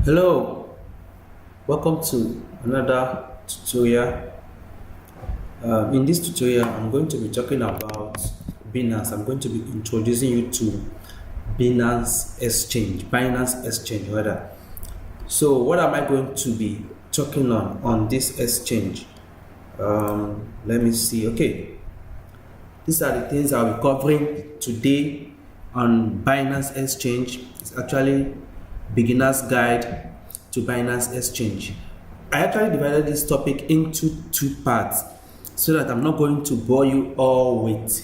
Hello, welcome to another tutorial. In this tutorial, I'm going to be talking about Binance. I'm going to be introducing you to Binance Exchange rather. So, what am I going to be talking on this exchange? Let me see. Okay, these are the things I'll be covering today on Binance Exchange. It's actually beginner's guide to Binance Exchange. I actually divided this topic into two parts so that I'm not going to bore you all with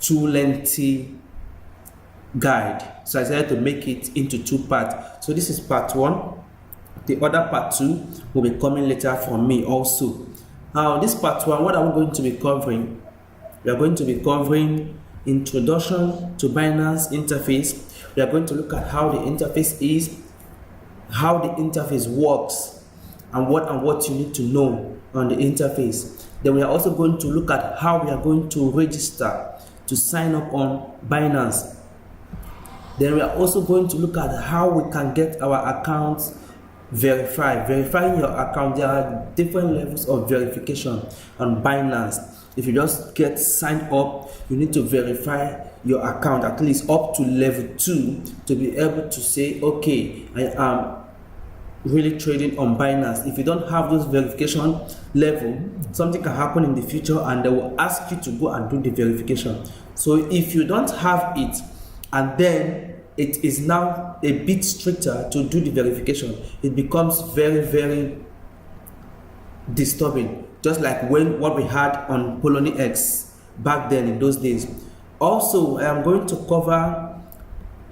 too lengthy guide. So I decided to make it into two parts. So this is part one. The other part two will be coming later from me also. Now this part one, what are we going to be covering? We are going to be covering introduction to Binance interface. We are going to look at how the interface is, how the interface works, and what you need to know on the interface. Then we are also going to look at how we are going to register to sign up on Binance. Then we are also going to look at how we can get our accounts verified. Verifying your account, there are different levels of verification on Binance. If you just get signed up, you need to verify your account at least up to level 2 to be able to say, okay, I am really trading on Binance. If you don't have those verification level, something can happen in the future and they will ask you to go and do the verification. So if you don't have it and then it is now a bit stricter to do the verification, it becomes very, very disturbing. Just like what we had on Poloniex back then in those days. Also, I am going to cover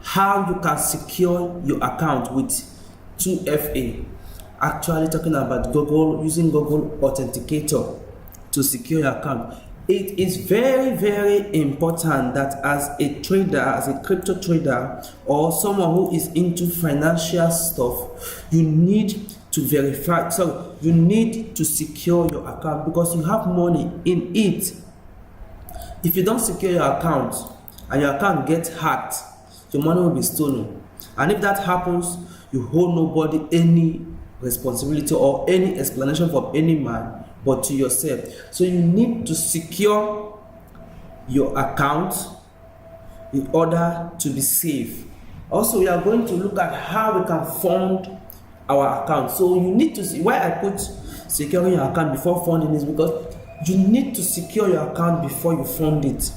how you can secure your account with 2FA. Actually talking about using Google Authenticator to secure your account. It is very, very important that as a trader, as a crypto trader, or someone who is into financial stuff, you need to verify. So you need to secure your account because you have money in it. If you don't secure your account and your account gets hacked, your money will be stolen. And if that happens, you hold nobody any responsibility or any explanation from any man but to yourself. So you need to secure your account in order to be safe. Also, we are going to look at how we can fund our account. So you need to see why I put securing your account before funding is because you need to secure your account before you fund it.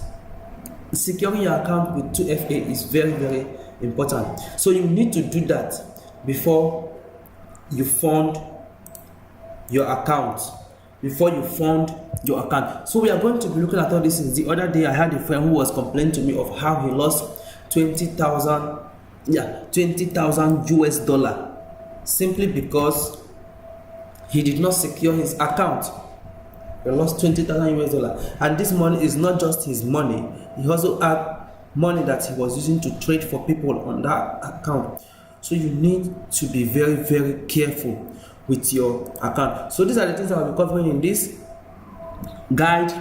Securing your account with 2FA is very, very important. So you need to do that before you fund your account. So we are going to be looking at all this. The other day I had a friend who was complaining to me of how he lost 20,000 US dollar simply because he did not secure his account. He lost 20,000 US dollar, and this money is not just his money. He also had money that he was using to trade for people on that account. So you need to be very, very careful with your account. So these are the things I will be covering in this guide.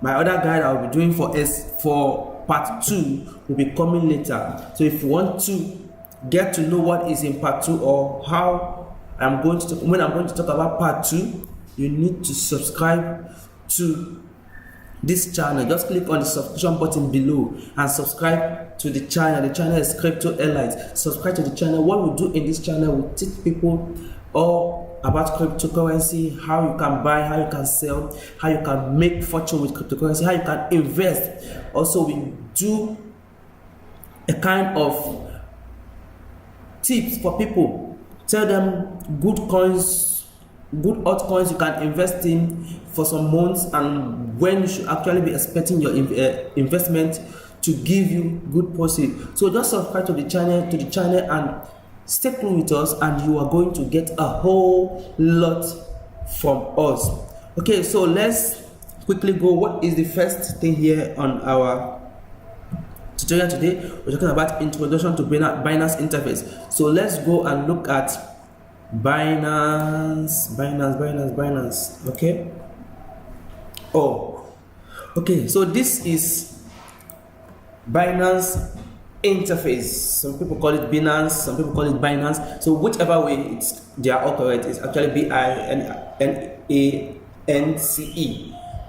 My other guide I will be doing for part 2 will be coming later. So if you want to get to know what is in part 2 or how I'm going to talk, when I'm going to talk about part 2, you need to subscribe to this channel. Just click on the subscription button below and subscribe to the channel. The channel is Crypto Elites. Subscribe to the channel. What we do in this channel, we teach people all about cryptocurrency, how you can buy, how you can sell, how you can make fortune with cryptocurrency, how you can invest. Also, we do a kind of tips for people. Tell them good coins, good altcoins you can invest in for some months, and when you should actually be expecting your investment to give you good profit. So just subscribe to the channel and stay close with us, and you are going to get a whole lot from us. Okay, so let's quickly go. What is the first thing here on our tutorial today? We're talking about introduction to Binance interface. So let's go and look at Binance. Okay. Okay, so this is Binance interface. Some people call it Binance, some people call it Binance. So whichever way they are all correct. It's actually Binance.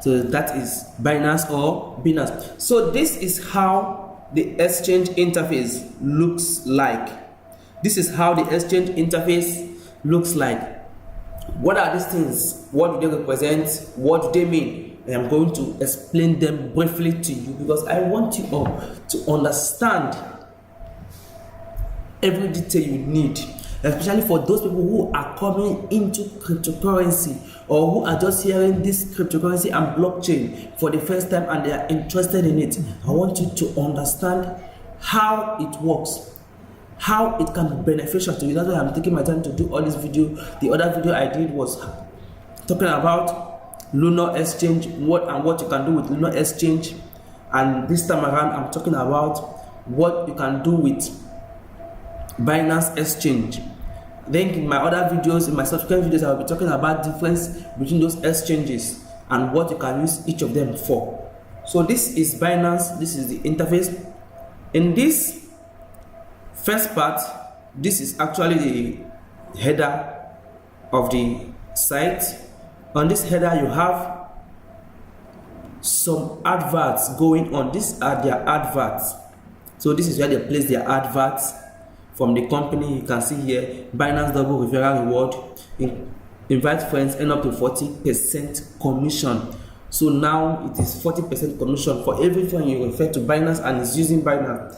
So that is Binance or Binance. So this is how the exchange interface looks like. This is how the exchange interface looks like. What are these things? What do they represent? What do they mean? I am going to explain them briefly to you because I want you all to understand every detail you need, especially for those people who are coming into cryptocurrency or who are just hearing this cryptocurrency and blockchain for the first time and they are interested in it. I want you to understand how it works, how it can be beneficial to you. That's why I'm taking my time to do all this video. The other video I did was talking about Lunar Exchange, what you can do with Lunar Exchange, and this time around I'm talking about what you can do with Binance Exchange. Then in my other videos, in my subsequent videos, I will be talking about difference between those exchanges and what you can use each of them for. So this is Binance, this is the interface. In this first part, this is actually the header of the site. On this header you have some adverts going on. These are their adverts. So this is where they place their adverts from the company. You can see here, Binance double referral reward, invite friends, earn up to 40% commission. So now it is 40% commission for every friend you refer to Binance and is using Binance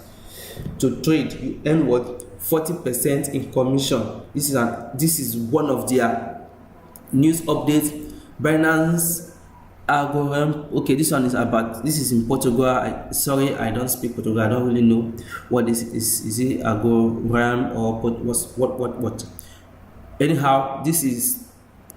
to trade. You earn what? 40% in commission. This is one of their news updates. Binance algorithm. Okay, this one is about, this is in Portugal. Sorry, I don't speak Portugal. I don't really know what this is. Is it algorithm or what? Anyhow, this is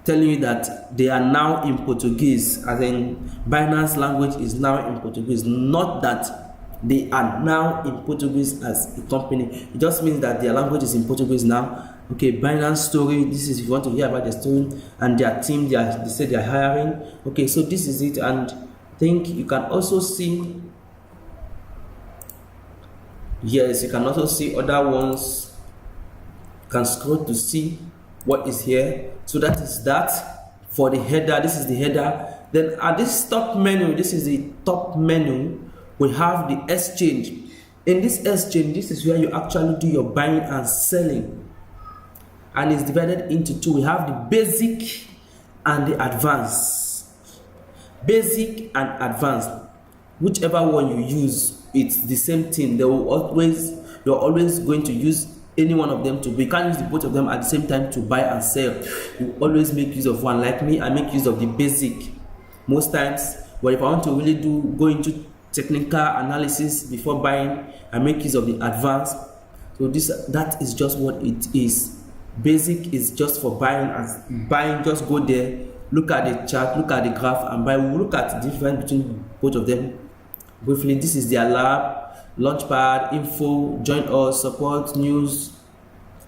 telling you that they are now in Portuguese, as in Binance language is now in Portuguese. Not that they are now in Portuguese as a company. It just means that their language is in Portuguese now. Okay, Binance story. This is if you want to hear about their story and their team. They say they are hiring. Okay, so this is it, and I think you can also see. Yes, you can also see other ones. You can scroll to see what is here. So that is that for the header. This is the header. Then at this top menu, this is the top menu. We have the exchange. In this exchange, this is where you actually do your buying and selling. And it's divided into two. We have the basic and the advanced. Basic and advanced. Whichever one you use, it's the same thing. You're always going to use any one of them to buy. You can't use the both of them at the same time to buy and sell. You always make use of one. Like me, I make use of the basic most times. But if I want to really go into technical analysis before buying, I make use of the advanced. So that is just what it is. Basic is just for buying, and buying, just go there, look at the chart, look at the graph and buy. We'll look at the difference between both of them briefly. This is their lab, launchpad, info, join us, support, news,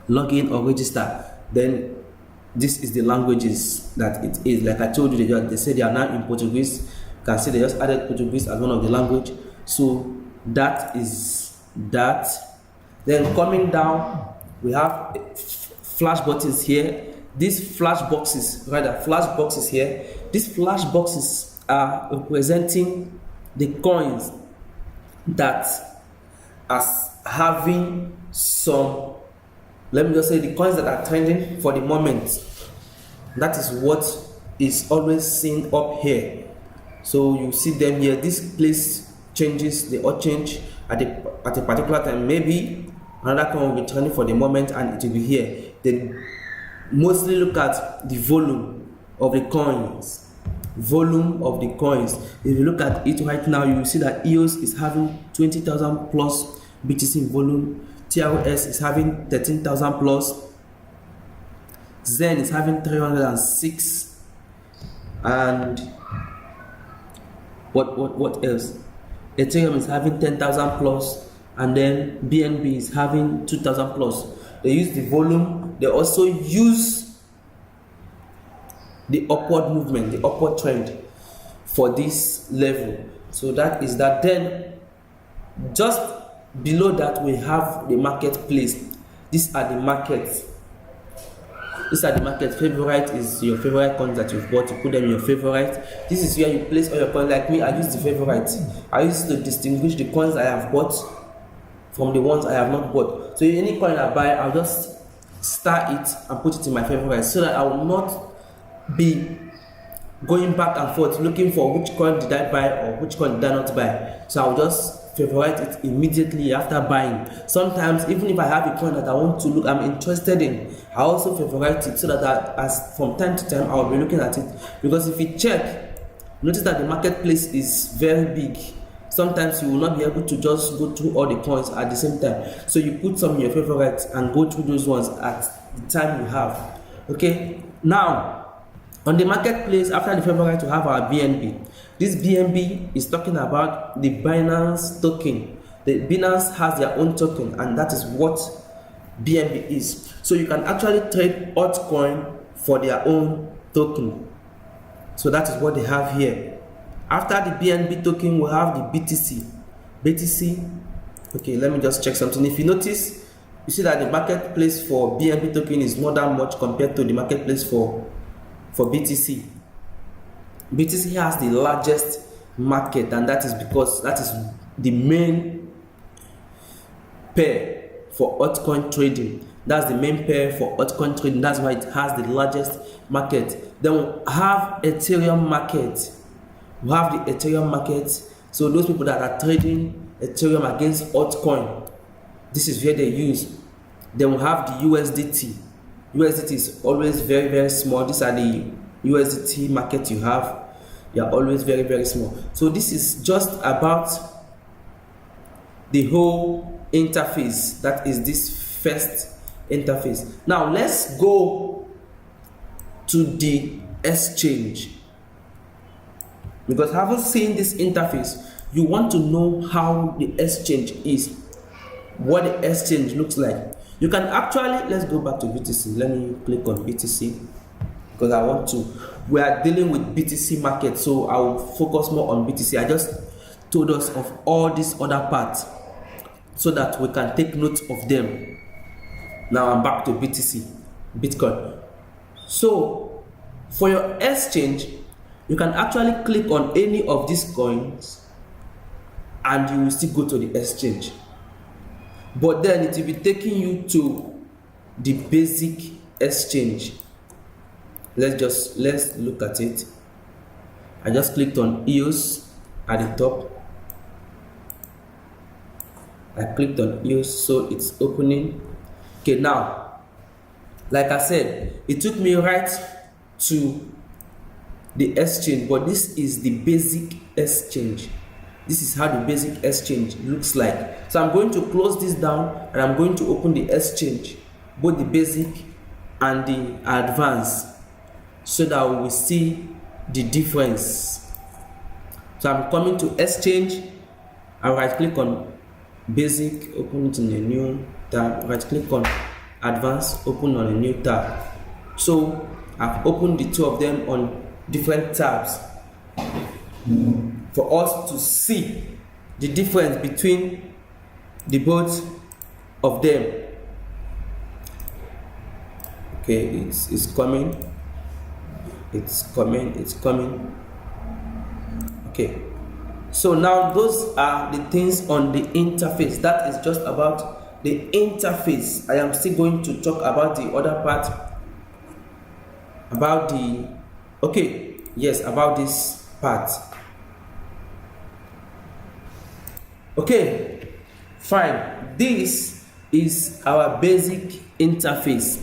login or register. Then this is the languages that it is. Like I told you, they say they are now in Portuguese. You can see they just added Portuguese as one of the language. So that is that. Then coming down, we have flash buttons here. These flash boxes here. These flash boxes are representing the coins that are having some, let me just say, the coins that are trending for the moment. That is what is always seen up here. So you see them here. This place changes, they all change at a particular time. Maybe another coin will be trending for the moment and it will be here. Then mostly look at the volume of the coins. If you look at it right now, you will see that EOS is having 20,000 plus BTC in volume. TRS is having 13,000 plus. Zen is having 306. And what else? Ethereum is having 10,000 plus, and then BNB is having 2,000 plus. They use the volume. They also use the upward movement, the upward trend for this level. So that is that. Then just below that we have the marketplace. These are the markets. These are the market. Favorite is your favorite coins that you've bought. You put them in your favorite. This is where you place all your coins. Like me, I use the favorite. I use to distinguish the coins I have bought from the ones I have not bought. So any coin I buy, I'll just star it and put it in my favorite, so that I will not be going back and forth looking for which coin did I buy or which coin did I not buy. So I'll just favorite it immediately after buying. Sometimes even if I have a coin that I want to look, I'm interested in, I also favorite it, so that as from time to time I'll be looking at it. Because if you check, notice that the marketplace is very big. Sometimes you will not be able to just go through all the coins at the same time. So you put some in your favorites and go through those ones at the time you have. Okay, now on the marketplace, after the favorite, we have our BNB. This BNB is talking about the Binance token. The Binance has their own token, and that is what BNB is. So you can actually trade altcoin for their own token. So that is what they have here. After the BNB token, we have the BTC. BTC, okay, let me just check something. If you notice, you see that the marketplace for BNB token is not that much compared to the marketplace for BTC. BTC has the largest market, and that is because that is the main pair for altcoin trading. That's the main pair for altcoin trading. That's why it has the largest market. Then we have Ethereum market. We have the Ethereum market. So those people that are trading Ethereum against altcoin, this is where they use. Then we have the USDT. USDT is always very, very small. These are the USDT market you have. They are always very, very small. So this is just about the whole interface. That is this first interface. Now let's go to the exchange. Because having seen this interface, you want to know how the exchange is, what the exchange looks like. You can actually, let's go back to BTC. Let me click on BTC because I want to. We are dealing with BTC market, so I will focus more on BTC. I just told us of all these other parts so that we can take note of them. Now I'm back to BTC, Bitcoin. So for your exchange, you can actually click on any of these coins and you will still go to the exchange. But then it will be taking you to the basic exchange. Let's look at it. I just clicked on EOS at the top. I clicked on EOS, so it's opening. Okay, now, like I said, it took me right to the exchange, but this is the basic exchange. This is how the basic exchange looks like. So I'm going to close this down and I'm going to open the exchange, both the basic and the advanced, so that we will see the difference. So I'm coming to exchange. I right click on basic, open it in a new tab. Right click on advanced, open on a new tab. So I've opened the two of them on different tabs for us to see the difference between the both of them. Okay, it's coming. Okay, so now those are the things on the interface. That is just about the interface. I am still going to talk about the other part, about the about this part. Okay, fine. This is our basic interface.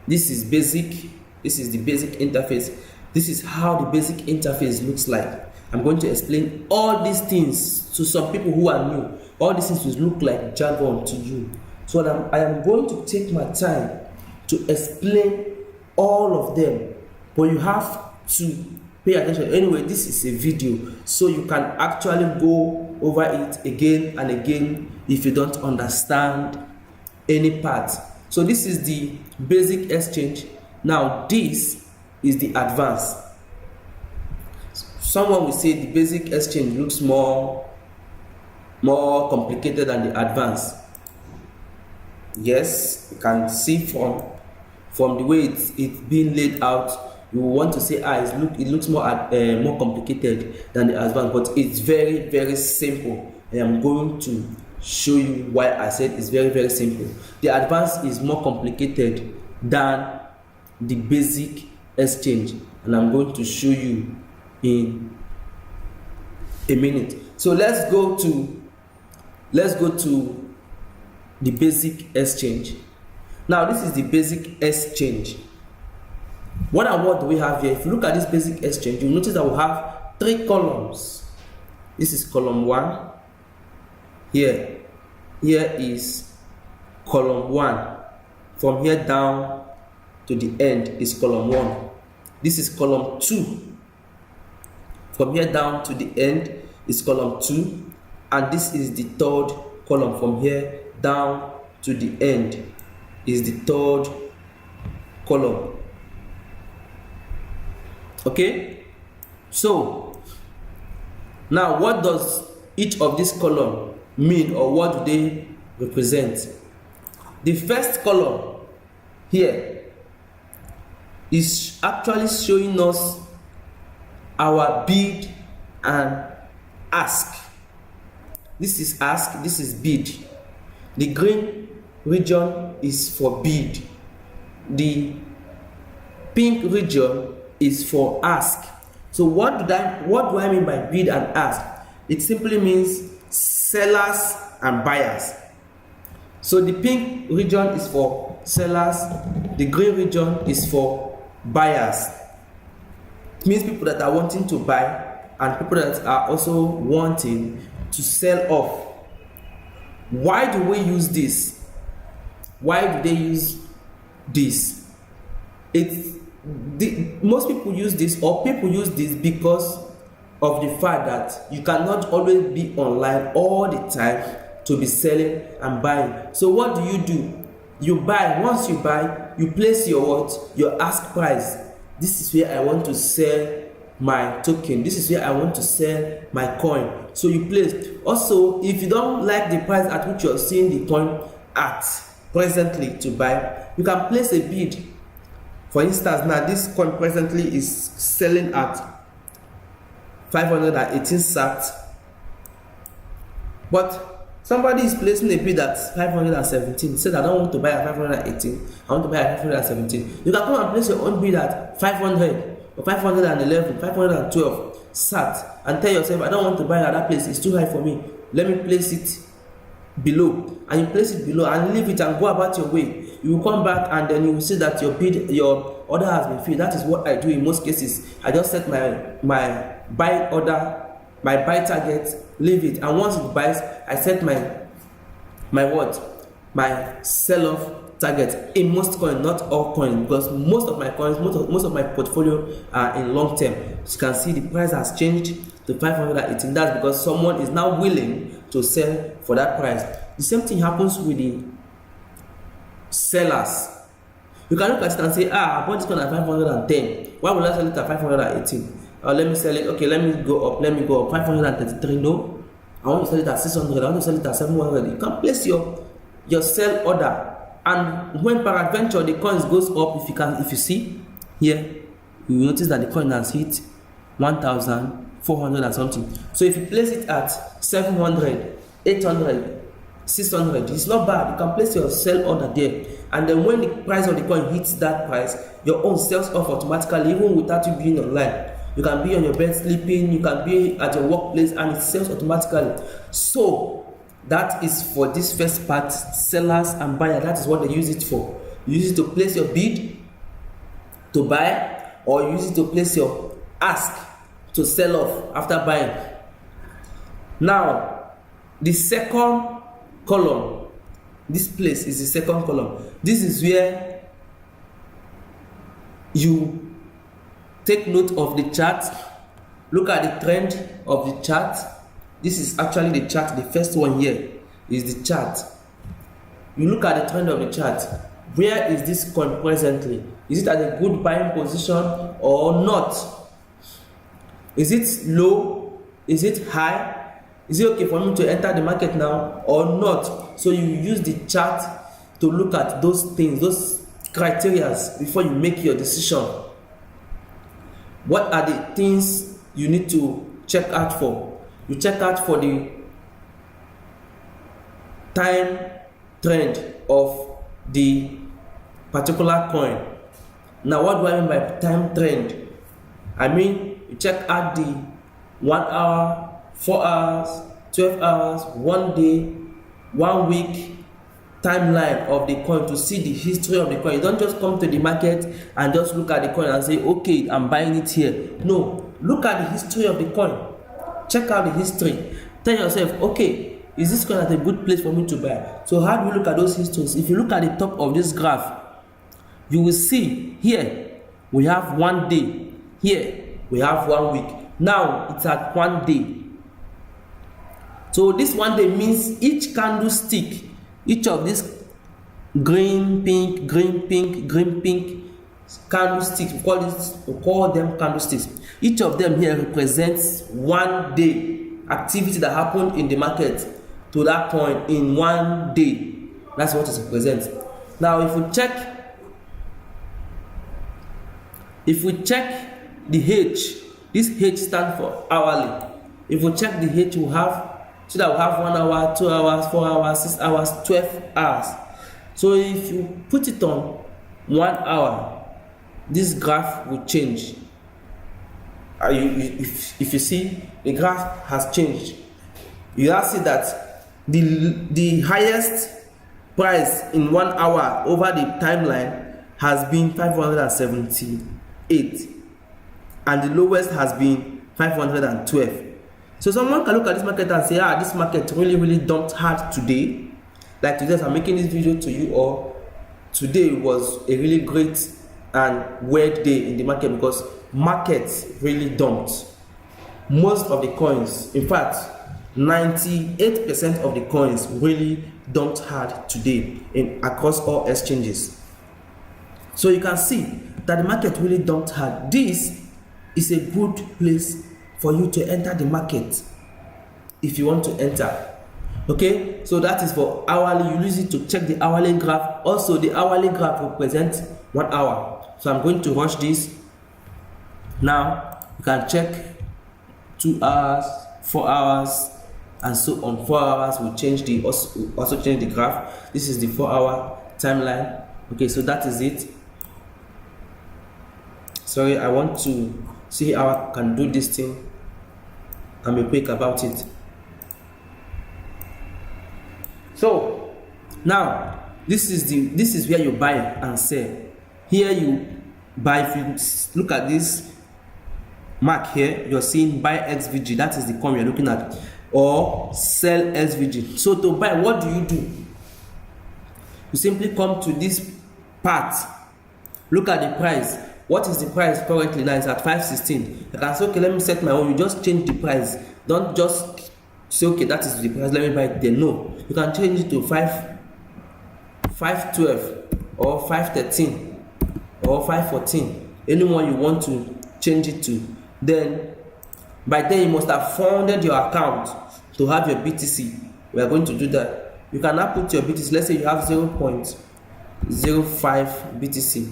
This is basic. This is the basic interface. This is how the basic interface looks like. I'm going to explain all these things to some people who are new. All these things will look like jargon to you. So I am going to take my time to explain all of them. But you have to pay attention. Anyway, this is a video, so you can actually go over it again and again if you don't understand any part. So this is the basic exchange. Now this is the advanced. Someone will say the basic exchange looks more more complicated than the advanced. Yes, you can see from the way it's being laid out, you want to say it looks more complicated than the advanced, but it's very, very simple. And I'm going to show you why I said it's very, very simple. The advanced is more complicated than the basic exchange, and I'm going to show you in a minute. So let's go to the basic exchange. Now this is the basic exchange. What do we have here? If you look at this basic exchange, you'll notice that we have 3 columns. This is column 1. Here is column 1. From here down to the end is column 1. This is column 2. From here down to the end is column 2. And this is the 3rd column. From here down to the end is the 3rd column. Okay, so now what does each of these columns mean, or what do they represent? The first column here is actually showing us our bid and ask. This is ask, this is bid. The green region is for bid. The pink region is for ask. So what do I mean by bid and ask? It simply means sellers and buyers. So the pink region is for sellers, the green region is for buyers. It means people that are wanting to buy and people that are also wanting to sell off. Why do we use this? Why do they use this? Most people use this, or people use this because of the fact that you cannot always be online all the time to be selling and buying. So what do? You buy. Once you buy, you place your ask price. This is where I want to sell my token. This is where I want to sell my coin. So you place. Also, if you don't like the price at which you're seeing the coin at presently to buy, you can place a bid. For instance, now this coin presently is selling at 518 sat, but somebody is placing a bid at 517. Said I don't want to buy at 518. I want to buy at 517. You can come and place your own bid at 500 or 511, 512 sat, and tell yourself, I don't want to buy at that place. It's too high for me. Let me place it below, and you place it below and leave it and go about your way. You will come back and then you will see that your order has been filled. That is what I do in most cases. I just set my buy order, my buy target, leave it, and once it buys, I set my sell off target in most coins, not all coins, because most of my coins, most of my portfolio are in long term. As you can see, the price has changed to 518. That's because someone is now willing to sell for that price. The same thing happens with the sellers. You can look at it and say, I bought this coin at 510. Why would I sell it at 518? Let me sell it. Okay, let me go up. 533. No, I want to sell it at 600. I want to sell it at 700. You can place your sell order, and when peradventure the coins goes up, if you see here, you will notice that the coin has hit 1,400 and something. So if you place it at 700, 800, 600, it's not bad. You can place your sell order there, and then when the price of the coin hits that price, your own sells off automatically, even without you being online. You can be on your bed sleeping, you can be at your workplace, and it sells automatically. So that is for this first part, sellers and buyers. That is what they use it for. You use it to place your bid to buy, or you use it to place your ask to sell off after buying. Now, the second column, this place is the second column. This is where you take note of the chart. Look at the trend of the chart. This is actually the chart. The first one here is the chart. You look at the trend of the chart. Where is this coin presently? Is it at a good buying position or not? Is it low? Is it high? Is it okay for me to enter the market now or not? So you use the chart to look at those things, those criteria before you make your decision. What are the things you need to check out for? You check out for the time trend of the particular coin. Now, what do I mean by time trend? I mean, you check out the 1 hour, 4 hours, 12 hours, 1 day, 1 week timeline of the coin to see the history of the coin. You don't just come to the market and just look at the coin and say, okay, I'm buying it here. No, look at the history of the coin. Check out the history. Tell yourself, okay, is this coin at a good place for me to buy? So how do you look at those histories? If you look at the top of this graph, you will see here we have 1 day, here we have 1 week. Now it's at 1 day. So this 1 day means each candlestick, each of these green, pink, green, pink, green, pink candlesticks, we call them candlesticks. Each of them here represents 1 day activity that happened in the market to that coin in 1 day. That's what it represents. Now, if we check the H, this H stands for hourly. If we check the H, we have, so that we have 1 hour, 2 hours, 4 hours, 6 hours, 12 hours. So if you put it on 1 hour, this graph will change. If you see, the graph has changed. You now see that the highest price in 1 hour over the timeline has been 578, and the lowest has been 512. So someone can look at this market and say, this market really dumped hard today. Like today, as I'm making this video to you, or today was a really great and weird day in the market because markets really dumped. Most of the coins, in fact, 98% of the coins really dumped hard today across all exchanges. So you can see that the market really dumped hard. This is a good place for you to enter the market if you want to enter. Okay, so that is for hourly. You use it to check the hourly graph. Also, the hourly graph represents 1 hour. So I'm going to rush this. Now you can check 2 hours, 4 hours, and so on. 4 hours will change the also change the graph. This is the 4-hour timeline. Okay, so that is it. Sorry, I want to see how I can do this thing and be quick about it. So now this is where you buy and sell. Here you buy. If you look at this mark here, you're seeing buy XVG. That is the coin you're looking at, or sell XVG. So to buy, what do? You simply come to this part, look at the price. What is the price currently? Now it's at 516. You can say, okay, let me set my own. You just change the price. Don't just say, okay, that is the price, let me buy it there. No, you can change it to 512 or 513 or 514, anyone you want to change it to. Then by then you must have funded your account to have your BTC. We are going to do that. You can now put your BTC. Let's say you have 0.05 BTC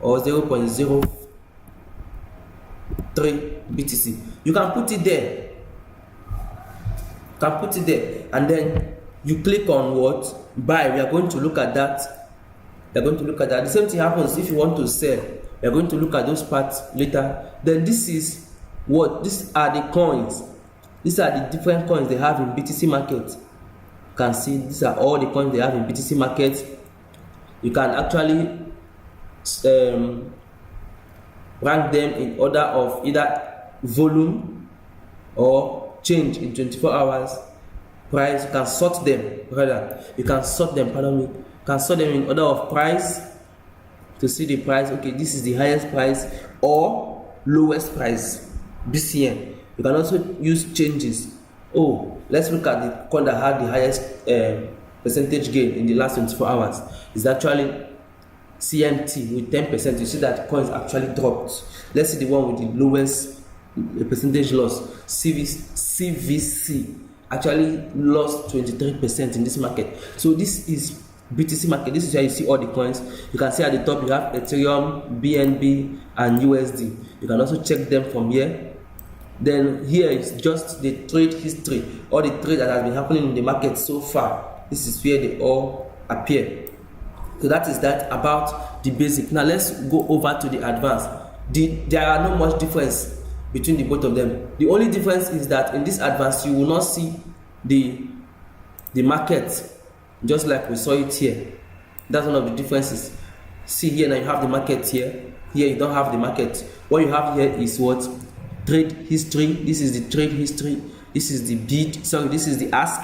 or 0.03 BTC. You can put it there. And then you click on what? Buy. We are going to look at that. The same thing happens if you want to sell. We are going to look at those parts later. Then this is what? These are the coins. These are the different coins they have in BTC market. You can see these are all the coins they have in BTC market. You can actually rank them in order of either volume or change in 24 hours. Price, you can sort them in order of price to see the price. Okay, this is the highest price or lowest price, BCN. You can also use changes. Oh, let's look at the coin that had the highest percentage gain in the last 24 hours. It's actually CMT with 10%. You see that coins actually dropped. Let's see the one with the lowest percentage loss, CVC. actually lost 23% in this market. So this is BTC market. This is where you see all the coins. You can see at the top you have Ethereum, BNB, and USD. You can also check them from here. Then here is just the trade history, all the trade that has been happening in the market so far. This is where they all appear. So that is that about the basic. Now let's go over to the advanced. There are no much difference between the both of them. The only difference is that in this advanced you will not see the market just like we saw it here. That's one of the differences. See here, now you have the market here. Here you don't have the market. What you have here is what? Trade history. This is the trade history. This is the bid. Sorry, this is the ask,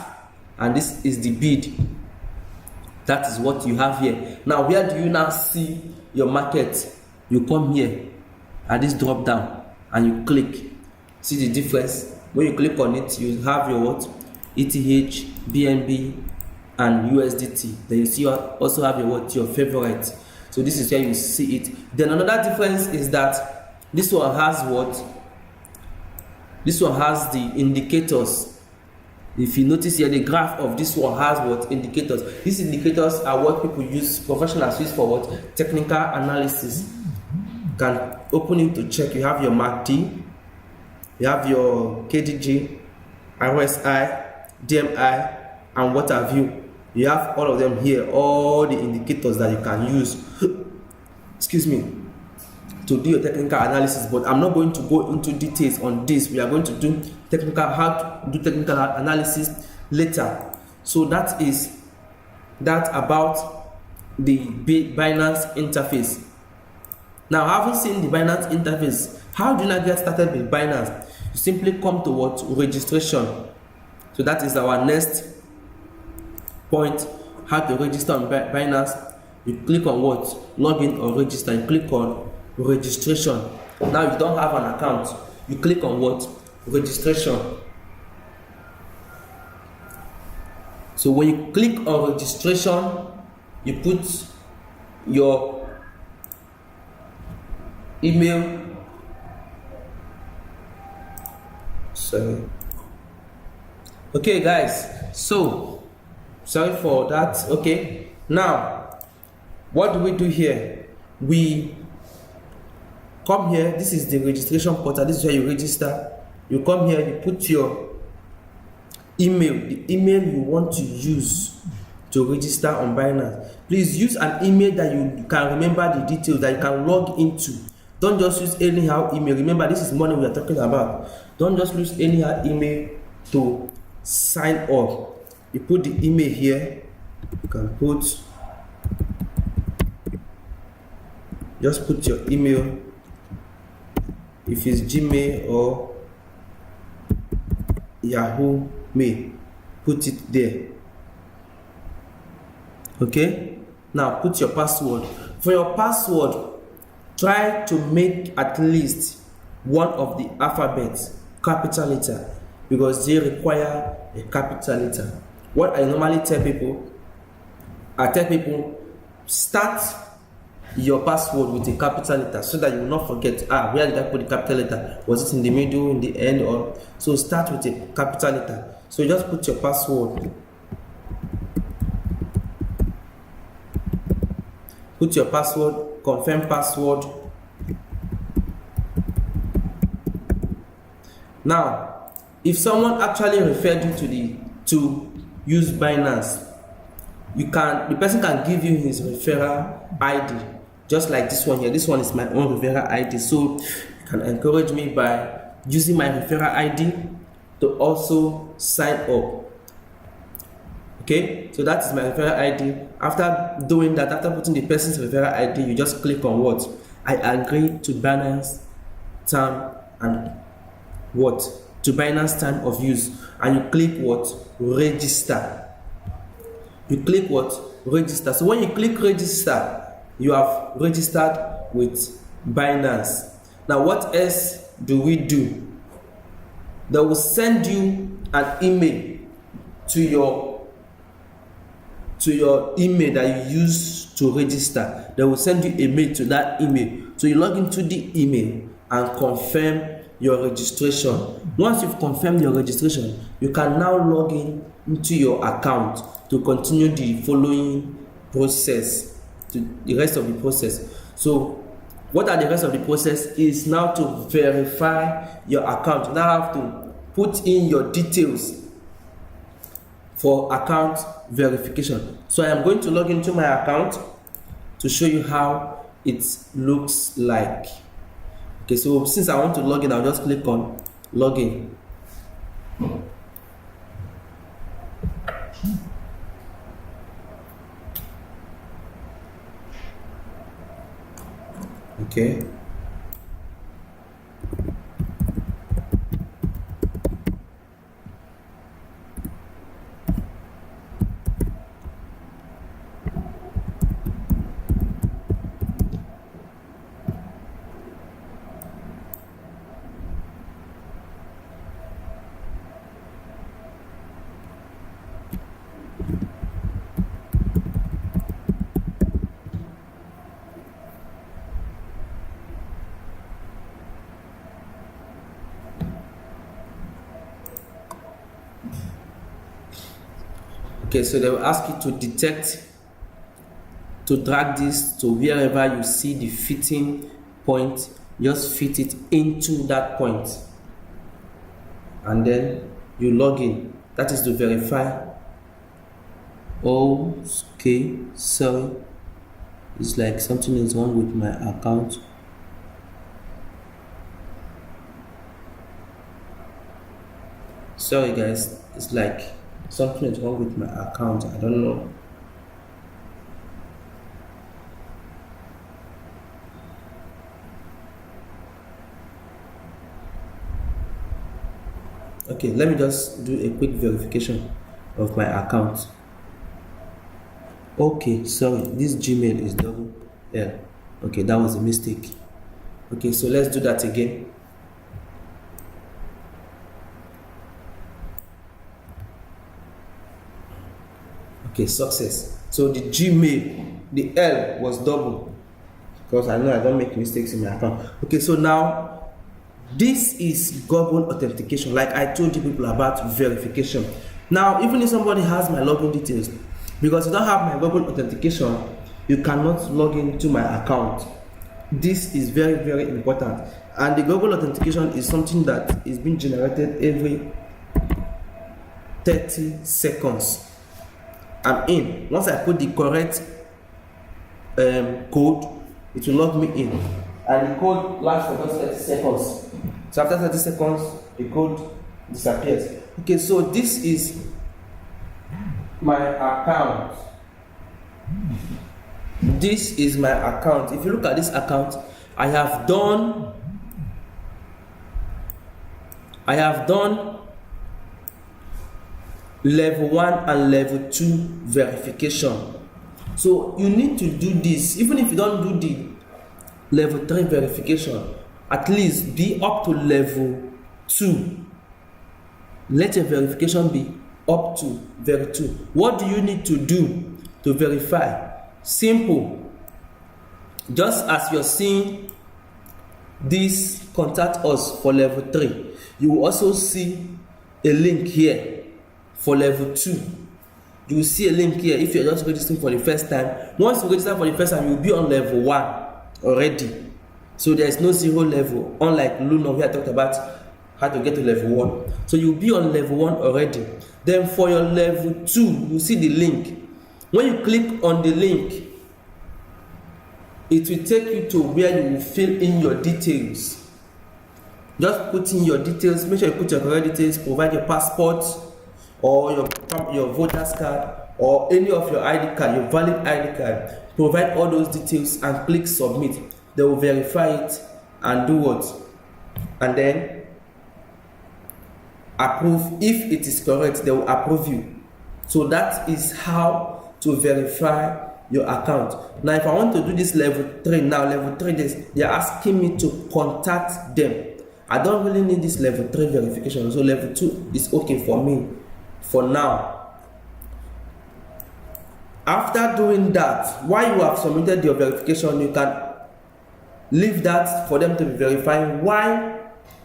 and this is the bid. That is what you have here. Now, where do you now see your market? You come here at this drop down and you click. See the difference? When you click on it, you have your what? ETH, BNB, and USDT. Then you see you also have your what? Your favorite. So this is where you see it. Then another difference is that this one has what? This one has the indicators. If you notice here, the graph of this one has what? Indicators. These indicators are what people use, professionals use for what? Technical analysis. You can open it to check. You have your MACD, you have your KDJ, RSI, DMI, and what have you. You have all of them here, all the indicators that you can use excuse me, to do your technical analysis. But I'm not going to go into details on this. We are going to do how to do technical analysis later. So that is that about the Binance interface. Now, having seen the Binance interface, how do you not get started with Binance? You simply come to what? Registration. So that is our next point, how to register on Binance. You click on what? Login or register. You click on registration. Now you don't have an account. You click on what? Registration. So when you click on registration, you put your email. Sorry. Okay, guys. So sorry for that. Okay. Now, what do we do here? We come here. This is the registration portal. This is where you register. You come here, you put your email, the email you want to use to register on Binance. Please use an email that you can remember the details, that you can log into. Don't just use anyhow email. Remember, this is money we are talking about. Don't just use anyhow email to sign up. You put the email here. You can put, just put your email. If it's Gmail or Yahoo Mail, put it there. Okay, now put your password. For your password, try to make at least one of the alphabets capital letter, because they require a capital letter. What I normally tell people, start your password with a capital letter so that you will not forget, where did I put the capital letter? Was it in the middle, in the end, or so? Start with a capital letter. So just put your password. Put your password, confirm password. Now, if someone actually referred you to use Binance, the person can give you his referral ID, just like this one here. This one is my own referral ID, so you can encourage me by using my referral ID to also sign up. Okay, so that is my referral ID. After doing that, after putting the person's referral ID, you just click on what? I agree to Binance term and what? To Binance time of use, and you click what? Register. You click what? Register. So when you click register, you have registered with Binance. Now, what else do we do? They will send you an email to your email that you use to register. They will send you a mail to that email. So you log into the email and confirm your registration. Once you've confirmed your registration, you can now log in into your account to continue the following process, to the rest of the process. So what are the rest of the process is now to verify your account. You now have to put in your details for account verification. So I am going to log into my account to show you how it looks like. Okay, so since I want to log in, I'll just click on login. Okay. Okay, so they will ask you to detect, to drag this to wherever you see the fitting point, just fit it into that point, and then you log in. That is to verify. Okay, sorry, it's like something is wrong with my account. Sorry guys, it's like something is wrong with my account. I don't know. Okay, let me just do a quick verification of my account. Okay, sorry, this Gmail is double L. Okay, that was a mistake. Okay, so let's do that again. Okay, success. So the Gmail, the L was double, because I know I don't make mistakes in my account. Okay, so now this is Google authentication, like I told you people about verification. Now, even if somebody has my login details, because you don't have my Google authentication, you cannot log into my account. This is very, very important. And the Google authentication is something that is being generated every 30 seconds. I'm in. Once I put the correct code, it will log me in, and the code lasts for just 30 seconds. So after 30 seconds, the code disappears. Okay, so this is my account. This is my account. If you look at this account, I have done level 1 and level 2 verification. So you need to do this. Even if you don't do the level 3 verification, at least be up to level 2. Let your verification be up to level 2. What do you need to do to verify? Simple. Just as you're seeing this contact us for level 3, you will also see a link here for level 2. You will see a link here if you're just registering for the first time. Once you register for the first time, you'll be on level 1 already. So there is no 0 level, unlike Luna where I talked about how to get to level 1. So you'll be on level 1 already. Then for your level 2, you see the link. When you click on the link, it will take you to where you will fill in your details. Just put in your details. Make sure you put your correct details. Provide your passport or your voter's card or any of your ID card, your valid ID card. Provide all those details and click submit. They will verify it and do what? And then approve. If it is correct, they will approve you. So that is how to verify your account. Now if I want to do this level 3 now, level 3 they are asking me to contact them. I don't really need this level 3 verification, so level 2 is okay for me for now. After doing that, while you have submitted your verification, you can leave that for them to be verifying while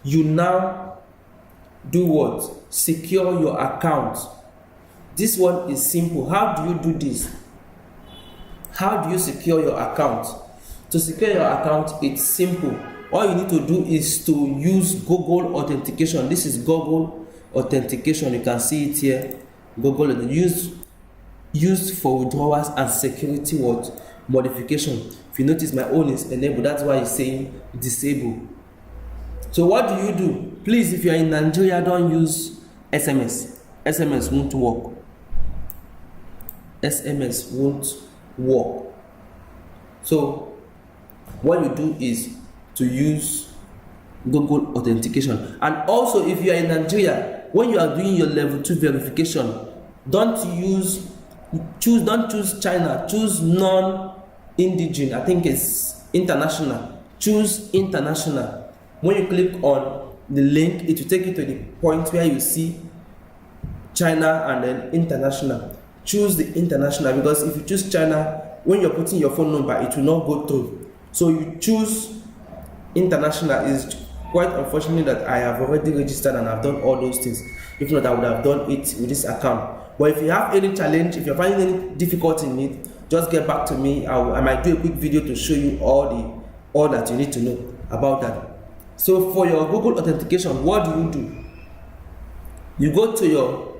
you now do what? Secure your account. This one is simple. How do you do this? How do you secure your account? To secure your account, it's simple. All you need to do is to use Google authentication. This is Google authentication. You can see it here. Google used for withdrawals and security what? Modification. If you notice, my own is enabled. That's why it's saying disable. So what do you do? Please, if you are in Nigeria, don't use SMS. SMS won't work. SMS won't work. So what you do is to use Google authentication. And also, if you are in Nigeria, when you are doing your level 2 verification, don't choose China, choose non-indigenous. I think it's international. Choose international. When you click on the link, it will take you to the point where you see China and then international. Choose the international, because if you choose China, when you're putting your phone number, it will not go through. So you choose international. It's quite unfortunate that I have already registered and I've done all those things. If not, I would have done it with this account. But if you have any challenge, if you're finding any difficulty in it, just get back to me. I might do a quick video to show you all that you need to know about that. So for your Google authentication, what do? You go to your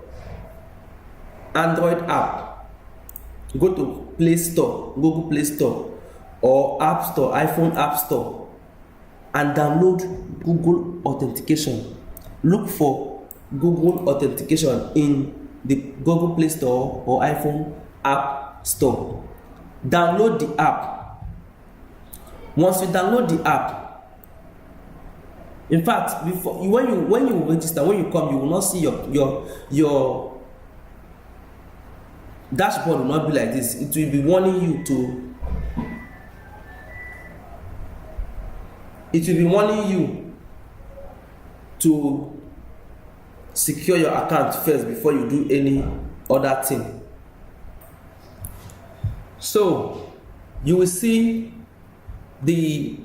Android app. You go to Play Store, Google Play Store, or App Store, iPhone App Store, and download Google authentication. Look for Google authentication in the Google Play Store or iPhone App Store. Download the app. Once you download the app, in fact, when you register, when you come, you will not see your dashboard will not be like this. It will be warning you to secure your account first before you do any other thing. So you will see the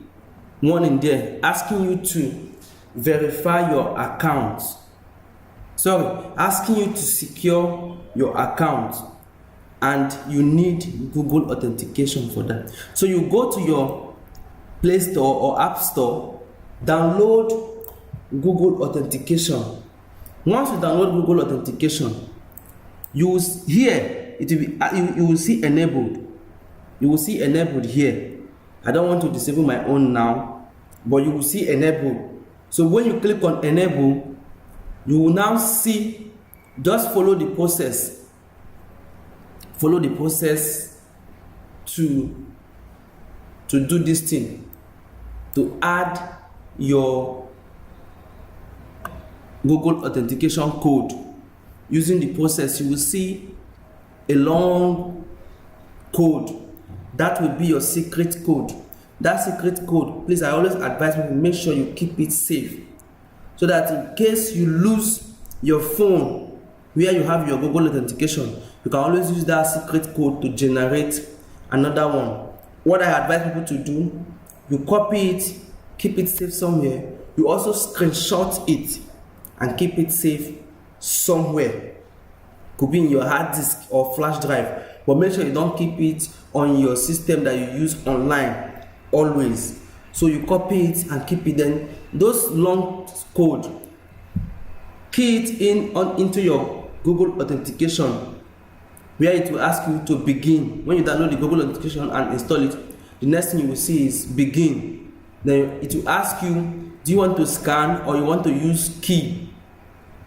one in there asking you to verify your account. Asking you to secure your account, and you need Google authentication for that. So you go to your Play Store or App Store, download Google authentication. Once you download Google authentication, you will see enabled. You will see enabled here. I don't want to disable my own now, but you will see enabled. So when you click on enable, you will now see, just follow the process. Follow the process to do this thing, to add your Google authentication code. Using the process, you will see a long code. That will be your secret code. That secret code, please, I always advise people, make sure you keep it safe, so that in case you lose your phone where you have your Google authentication, you can always use that secret code to generate another one. What I advise people to do, you copy it, keep it safe somewhere. You also screenshot it and keep it safe somewhere. Could be in your hard disk or flash drive, but make sure you don't keep it on your system that you use online always. So you copy it and keep it. Then those long code, key it into your Google authentication, where it will ask you to begin. When you download the Google authentication and install it, the next thing you will see is begin. Then it will ask you, do you want to scan or you want to use key?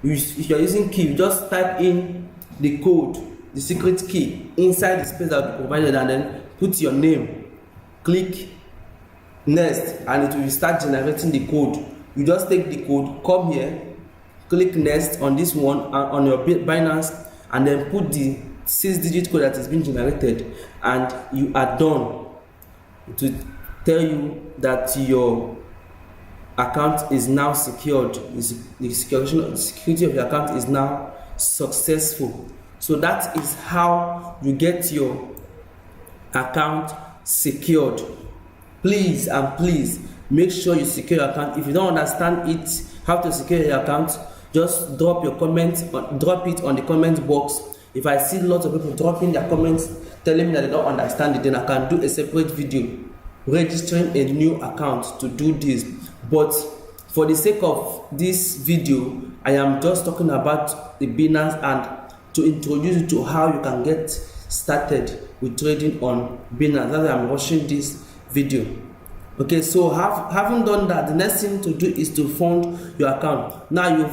If you are using key, you just type in the code, the secret key, inside the space that will be provided, and then put your name. Click next, and it will start generating the code. You just take the code, come here, click next on this one on your Binance, and then put the 6-digit code that is being generated, and you are done. It will tell you that your account is now secured. The security of your account is now successful. So that is how you get your account secured. Please and please make sure you secure your account. If you don't understand it, how to secure your account, just drop your comments, drop it on the comment box. If I see lots of people dropping their comments telling me that they don't understand it, then I can do a separate video registering a new account to do this. But for the sake of this video, I am just talking about the Binance and to introduce you to how you can get started with trading on Binance. That's why I'm rushing this video. Okay, so having done that, the next thing to do is to fund your account. Now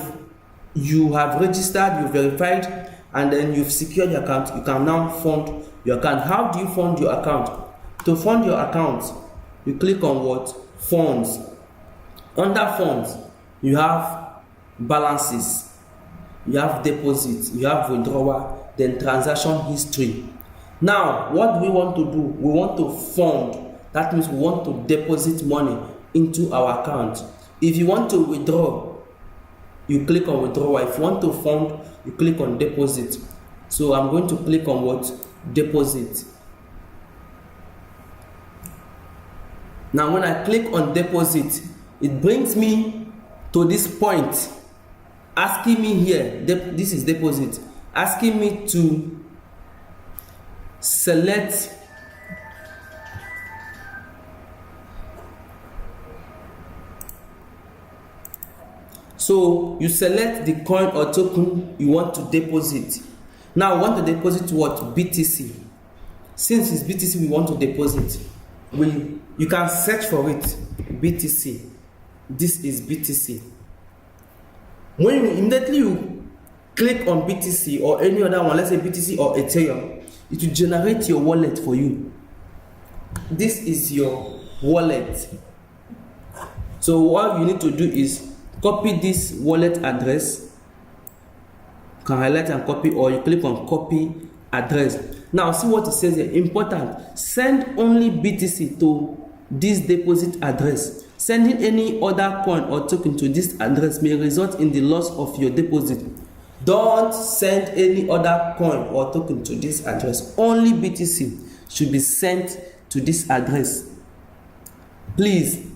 you have registered, you verified, and then you've secured your account. You can now fund your account. How do you fund your account? To fund your account, you click on what? Funds. Under funds, you have balances, you have deposits, you have withdrawal, then transaction history. Now, what do we want to do? We want to fund. That means we want to deposit money into our account. If you want to withdraw, you click on withdrawal. If you want to fund, you click on deposit. So I'm going to click on what? Deposit. Now when I click on deposit, it brings me to this point, asking me here, this is deposit, asking me to select so you select the coin or token you want to deposit. Now we want to deposit what? BTC. Since it's BTC we want to deposit, you can search for it, BTC. This is BTC. When immediately you click on BTC or any other one, let's say BTC or Ethereum, it will generate your wallet for you. This is your wallet. So what you need to do is copy this wallet address. You can highlight and copy, or you click on copy address. Now see what it says here. Important. Send only BTC to this deposit address. Sending any other coin or token to this address may result in the loss of your deposit. Don't send any other coin or token to this address. Only BTC should be sent to this address. Please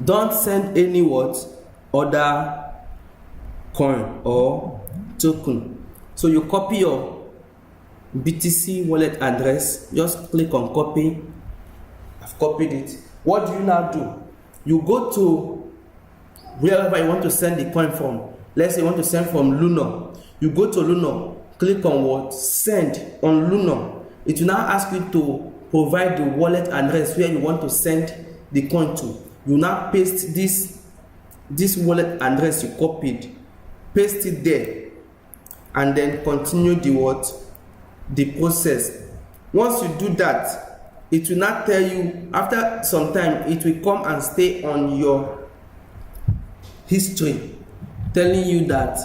don't send any other coin or token. So you copy your BTC wallet address, just click on copy. I've copied it. What do you now do? You go to wherever you want to send the coin from. Let's say you want to send from Lunar. You go to Lunar, click on what? Send on Lunar. It will now ask you to provide the wallet address where you want to send the coin to. You now paste this wallet address you copied, paste it there, and then continue the process. Once you do that, it will not tell you, after some time it will come and stay on your history, telling you that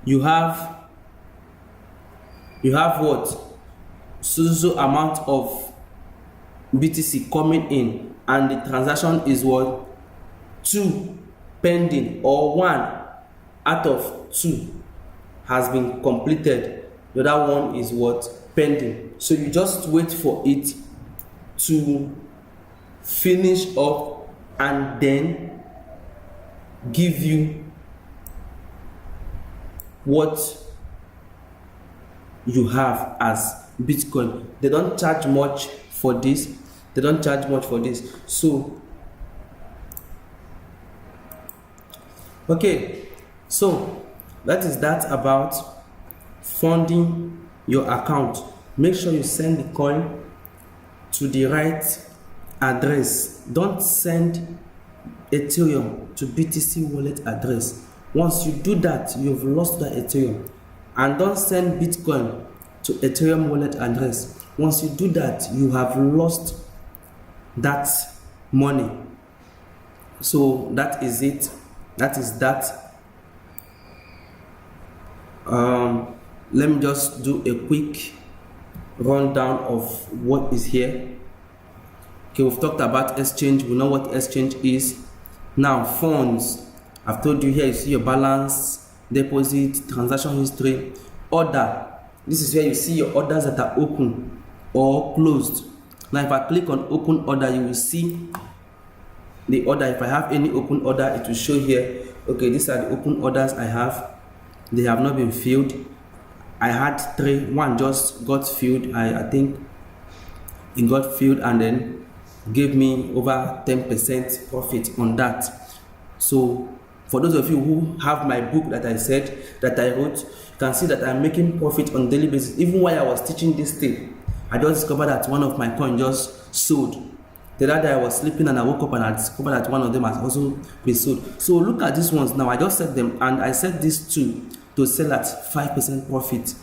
you have what? So amount of BTC coming in, and the transaction is what? 2 pending, or 1 out of 2 has been completed. The other one is what? Pending. So you just wait for it to finish up and then give you what you have as Bitcoin. They don't charge much for this. So okay, so that is that about funding your account. Make sure you send the coin to the right address. Don't send Ethereum to BTC wallet address. Once you do that, you've lost the Ethereum. And don't send Bitcoin to Ethereum wallet address. Once you do that, you have lost that money. So that is it. That is that. Let me just do a quick rundown of what is here. Okay, we've talked about exchange. We know what exchange is. Now funds, I've told you here. You see your balance, deposit, transaction history, order. This is where you see your orders that are open or closed. Now if I click on open order, you will see the order. If I have any open order, it will show here. Okay, these are the open orders I have. They have not been filled. I had 3. One just got filled. I think it got filled and then gave me over 10% profit on that. So for those of you who have my book that I said that I wrote, you can see that I'm making profit on daily basis. Even while I was teaching this thing, I just discovered that one of my coins just sold. The other day I was sleeping and I woke up and I discovered that one of them has also been sold. So look at these ones now. I just set them, and I set these two to sell at 5% profit.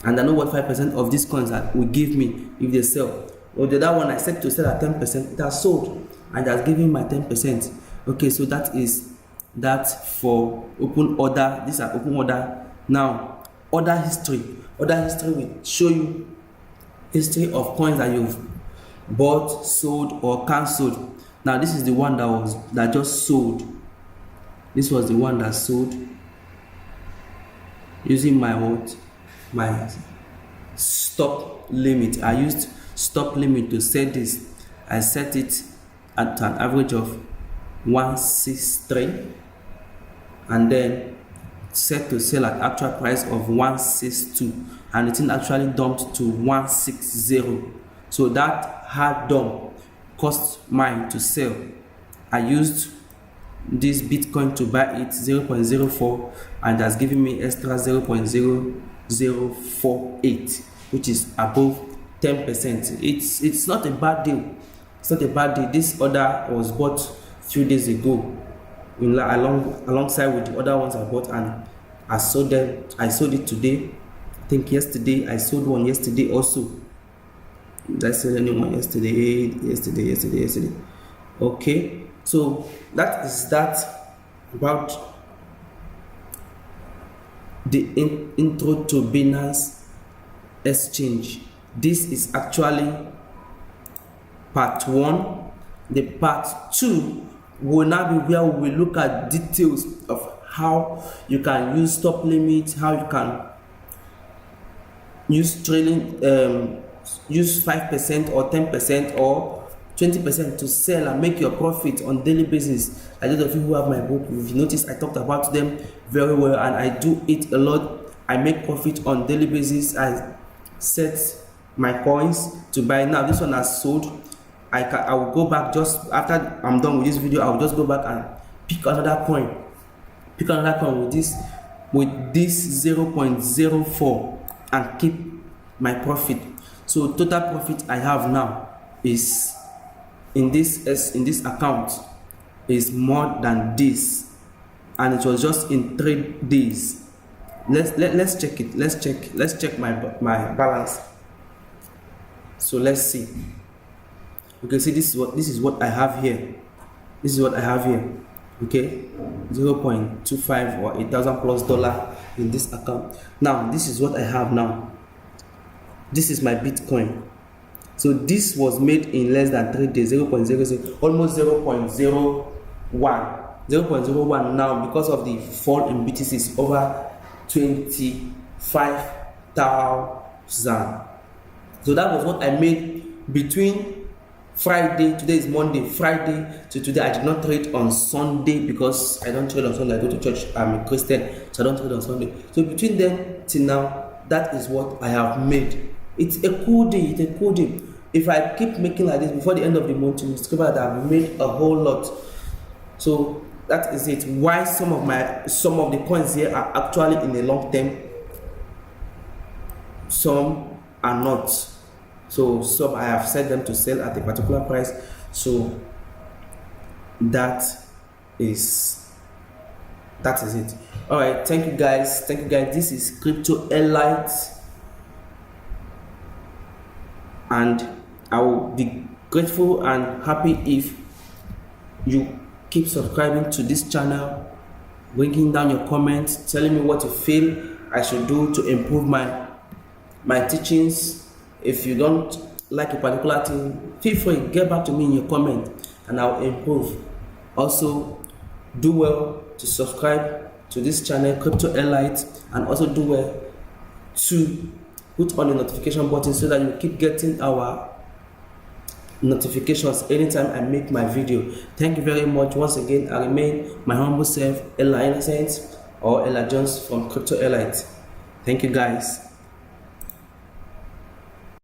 And I know what 5% of these coins will give me if they sell. Or the other one I set to sell at 10%, it has sold and it has given my 10%. Okay, so that is that for open order. These are open order. Now, order history. Order history will show you history of coins that you've bought, sold, or cancelled. Now, this is the one that just sold. This was the one that sold using my stop limit. I used stop limit to set this. I set it at an average of 163 and then set to sell at actual price of 162, and it actually dumped to 160. So that hard dump cost mine to sell. I used this Bitcoin to buy it 0.04 and that's giving me extra 0.0048, which is above 10%. It's not a bad deal. It's not a bad deal. This order was bought a few days ago alongside with the other ones I bought, and I sold them. I sold it today. I think yesterday I sold one yesterday also. Did I sell anyone yesterday? Yesterday. Okay, so that is that about the intro to Binance exchange. This is actually part 1. The part 2 will now be where we will look at details of how you can use stop limit, how you can use trailing, use 5% or 10% or 20% to sell and make your profit on daily basis. A lot of you who have my book, if you notice, I talked about them very well, and I do it a lot. I make profit on daily basis. I set my coins to buy. Now this one has sold. I will go back just after I'm done with this video. I will just go back and pick another coin with this 0.04 and keep my profit. So total profit I have now is in this account is more than this, and it was just in 3 days. Let's check it. Let's check my balance. So let's see. Okay, see, this is what I have here. Okay, 0.25 or $8,000+ in this account. Now this is what I have now. This is my Bitcoin. So this was made in less than 3 days, 0.00, almost 0.01 now, because of the fall in BTC over 25,000. So that was what I made between Friday. Today is Monday. Friday to today. I did not trade on Sunday because I don't trade on Sunday. I go to church. I'm a Christian, so I don't trade on Sunday. So between then till now, that is what I have made. It's a cool day. If I keep making like this before the end of the month, you discover that I've made a whole lot. So that is it. Why some of the coins here are actually in the long term, some are not. So some I have set them to sell at a particular price. So that is it. All right, thank you guys. This is Crypto Elite, and I will be grateful and happy if you keep subscribing to this channel, bringing down your comments, telling me what you feel I should do to improve my teachings. If you don't like a particular thing, feel free, get back to me in your comment and I'll improve. Also, do well to subscribe to this channel, Crypto Elite, and also do well to put on the notification button so that you keep getting our notifications anytime I make my video. Thank you very much. Once again, I remain my humble self, Ella Innocent, or Ella Jones from Crypto Elite. Thank you guys.